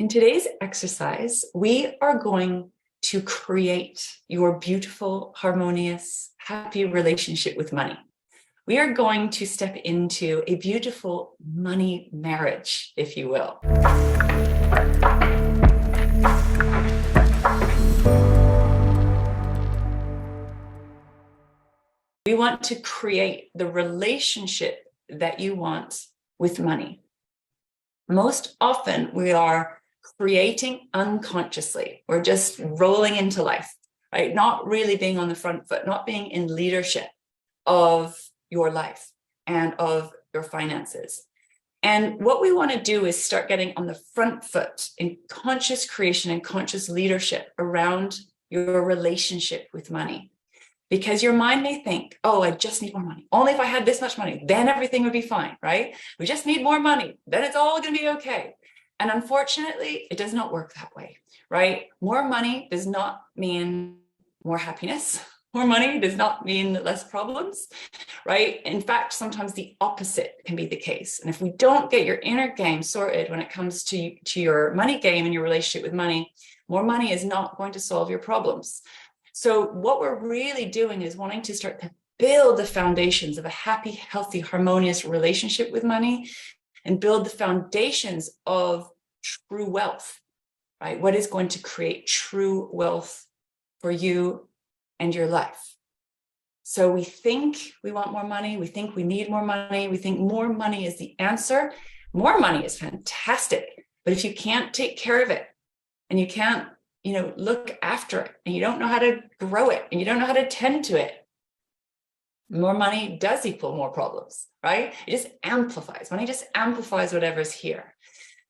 In today's exercise, we are going to create your beautiful, harmonious, happy relationship with money. We are going to step into a beautiful money marriage, if you will. We want to create the relationship that you want with money. Most often, we are creating unconsciously. We're just rolling into life, right? Not really being on the front foot, not being in leadership of your life and of your finances. And what we want to do is start getting on the front foot in conscious creation and conscious leadership around your relationship with money. Because your mind may think, oh, I just need more money. Only if I had this much money, then everything would be fine, right? We just need more money, then it's all going to be okay. And unfortunately, it does not work that way, right? More money does not mean more happiness. More money does not mean less problems, right? In fact, sometimes the opposite can be the case. And if we don't get your inner game sorted when it comes to your money game and your relationship with money, more money is not going to solve your problems. So what we're really doing is wanting to start to build the foundations of a happy, healthy, harmonious relationship with money and build the foundations of true wealth, right? What is going to create true wealth for you and your life. So we think we want more money. We think we need more money. We think more money is the answer. More money is fantastic. But if you can't take care of it and you can't, look after it and you don't know how to grow it and you don't know how to tend to it, more money does equal more problems, right? It just amplifies. Money just amplifies whatever's here.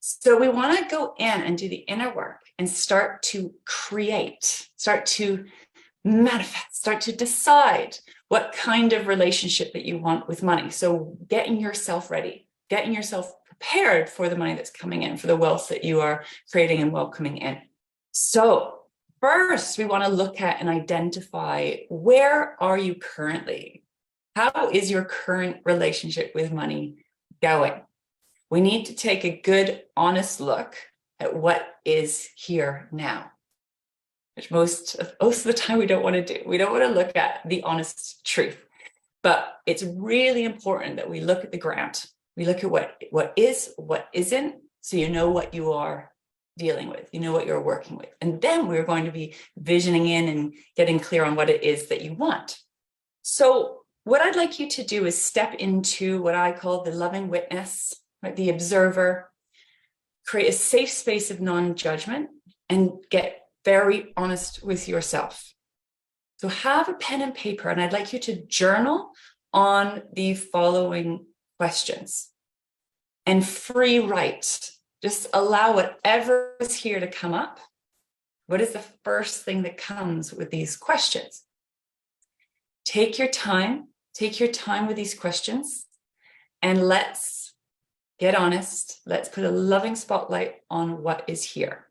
So we want to go in and do the inner work and start to create, start to manifest, start to decide what kind of relationship that you want with money. So getting yourself ready, getting yourself prepared for the money that's coming in, for the wealth that you are creating and welcoming in. So first, we want to look at and identify, where are you currently? How is your current relationship with money going? We need to take a good, honest look at what is here now, which most of the time we don't want to do. We don't want to look at the honest truth, but it's really important that we look at the ground. We look at what is, what isn't, so you know what you are dealing with, you know what you're working with. And then we're going to be visioning in and getting clear on what it is that you want. So what I'd like you to do is step into what I call the loving witness, right? The observer, create a safe space of non-judgment and get very honest with yourself. So have a pen and paper, and I'd like you to journal on the following questions and free write. Just allow whatever is here to come up. What is the first thing that comes with these questions? Take your time with these questions, and let's get honest. Let's put a loving spotlight on what is here.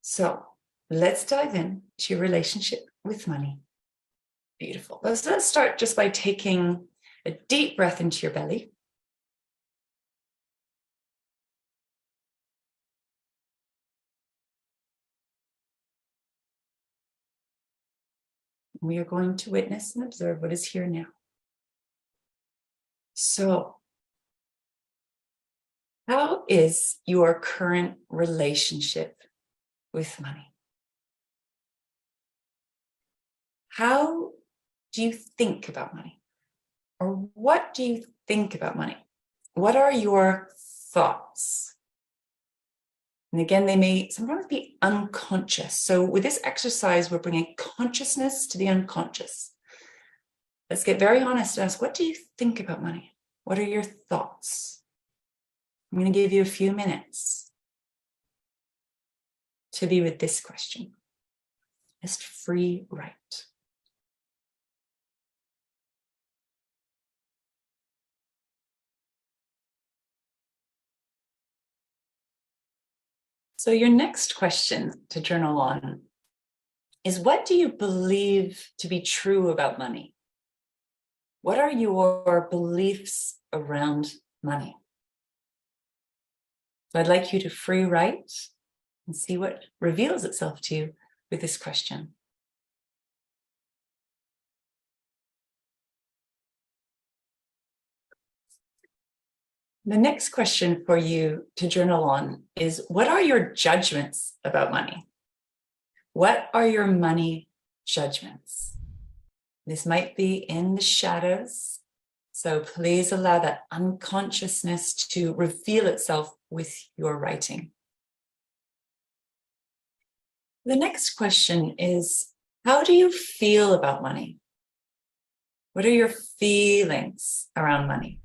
So let's dive in to your relationship with money. Beautiful. So let's start just by taking a deep breath into your belly. We are going to witness and observe what is here now. So, how is your current relationship with money? How do you think about money? Or what do you think about money? What are your thoughts? And again, they may sometimes be unconscious. So with this exercise, we're bringing consciousness to the unconscious. Let's get very honest and ask, what do you think about money? What are your thoughts? I'm going to give you a few minutes to be with this question. Just free write. So your next question to journal on is, what do you believe to be true about money? What are your beliefs around money? So I'd like you to free write and see what reveals itself to you with this question. The next question for you to journal on is, what are your judgments about money? What are your money judgments? This might be in the shadows, so please allow that unconsciousness to reveal itself with your writing. The next question is, how do you feel about money? What are your feelings around money?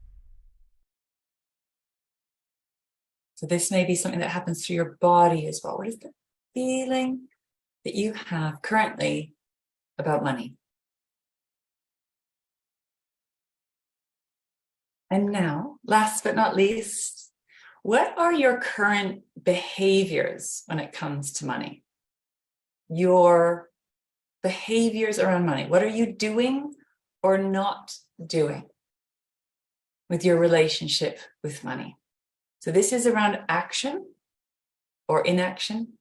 So this may be something that happens through your body as well. What is the feeling that you have currently about money? And now, last but not least, what are your current behaviors when it comes to money? Your behaviors around money. What are you doing or not doing with your relationship with money? So this is around action or inaction,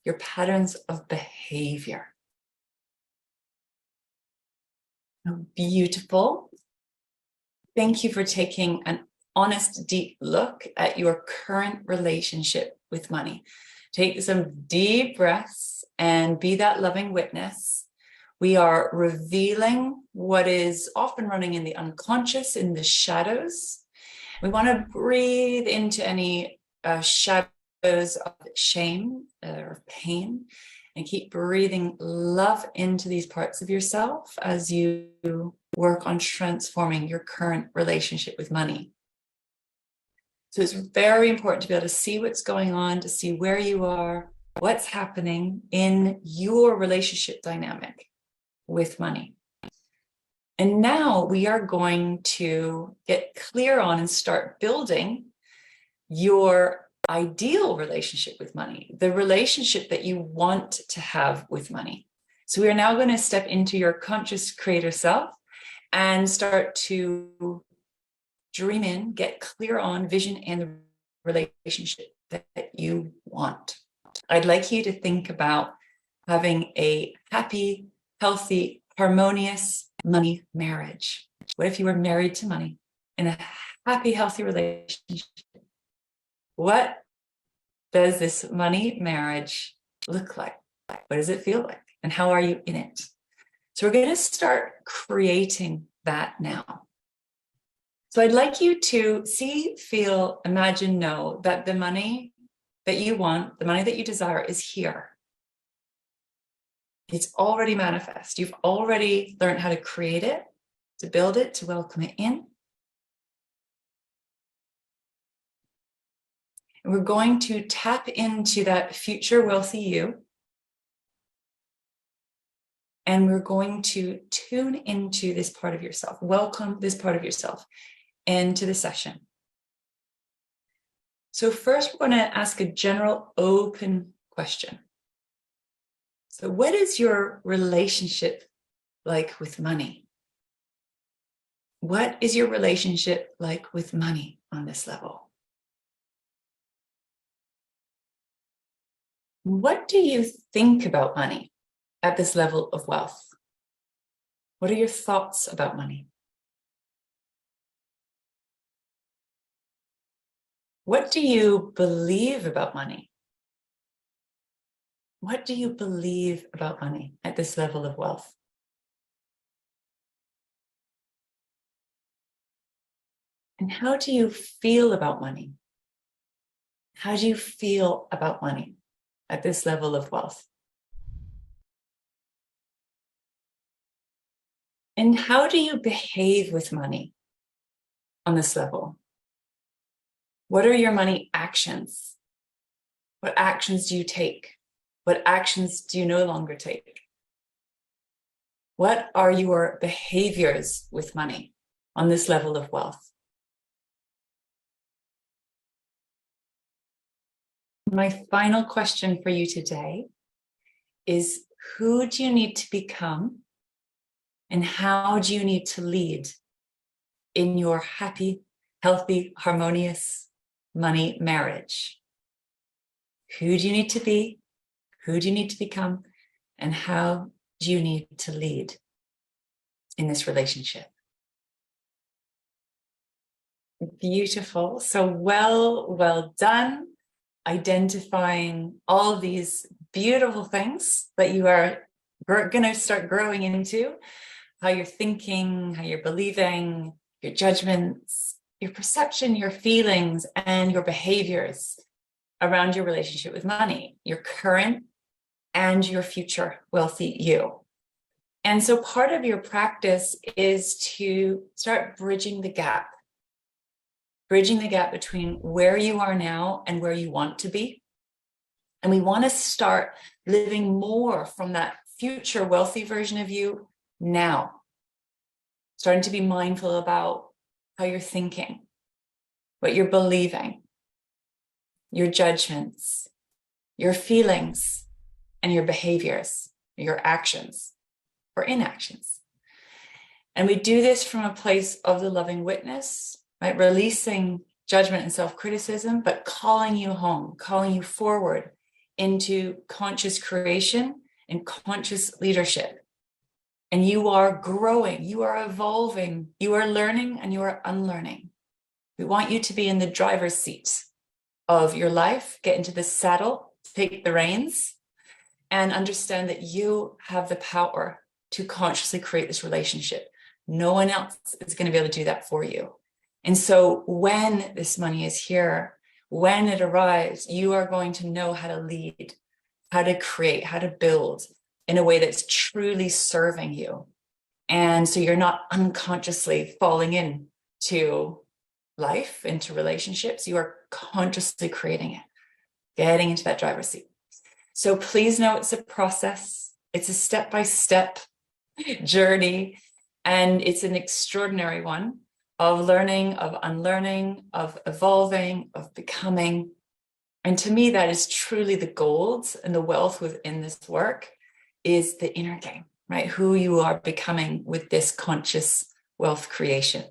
your patterns of behavior. Oh, beautiful. Thank you for taking an honest, deep look at your current relationship with money. Take some deep breaths and be that loving witness. We are revealing what is often running in the unconscious, in the shadows. We want to breathe into any shadows of shame or pain, and keep breathing love into these parts of yourself as you work on transforming your current relationship with money. So it's very important to be able to see what's going on, to see where you are, what's happening in your relationship dynamic with money. And now we are going to get clear on and start building your ideal relationship with money, the relationship that you want to have with money. So we are now going to step into your conscious creator self and start to dream in, get clear on vision and the relationship that you want. I'd like you to think about having a happy, healthy, harmonious money marriage. What if you were married to money in a happy, healthy relationship? What does this money marriage look like? What does it feel like? And how are you in it? So we're going to start creating that now. So I'd like you to see, feel, imagine, know that the money that you want, the money that you desire is here. It's already manifest. You've already learned how to create it, to build it, to welcome it in. And we're going to tap into that future wealthy you. And we're going to tune into this part of yourself, welcome this part of yourself into the session. So first, we're going to ask a general open question. So what is your relationship like with money? What is your relationship like with money on this level? What do you think about money at this level of wealth? What are your thoughts about money? What do you believe about money? What do you believe about money at this level of wealth? And how do you feel about money? How do you feel about money at this level of wealth? And how do you behave with money on this level? What are your money actions? What actions do you take? What actions do you no longer take? What are your behaviors with money on this level of wealth? My final question for you today is, who do you need to become and how do you need to lead in your happy, healthy, harmonious money marriage? Who do you need to be? Who do you need to become? And how do you need to lead in this relationship? Beautiful. So well done identifying all these beautiful things that you are going to start growing into, how you're thinking, how you're believing, your judgments, your perception, your feelings, and your behaviors around your relationship with money, your current and your future wealthy you. And so part of your practice is to start bridging the gap between where you are now and where you want to be. And we want to start living more from that future wealthy version of you now. Starting to be mindful about how you're thinking, what you're believing, your judgments, your feelings, and your behaviors, your actions or inactions. And we do this from a place of the loving witness, right? Releasing judgment and self-criticism, but calling you home, calling you forward into conscious creation and conscious leadership. And you are growing, you are evolving, you are learning, and you are unlearning. We want you to be in the driver's seat of your life, get into the saddle, take the reins, and understand that you have the power to consciously create this relationship. No one else is going to be able to do that for you. And so when this money is here, when it arrives, you are going to know how to lead, how to create, how to build in a way that's truly serving you. And so you're not unconsciously falling into life, into relationships. You are consciously creating it, getting into that driver's seat. So please know it's a process. It's a step-by-step journey. And it's an extraordinary one of learning, of unlearning, of evolving, of becoming. And to me, that is truly the gold and the wealth within this work is the inner game, right? Who you are becoming with this conscious wealth creation.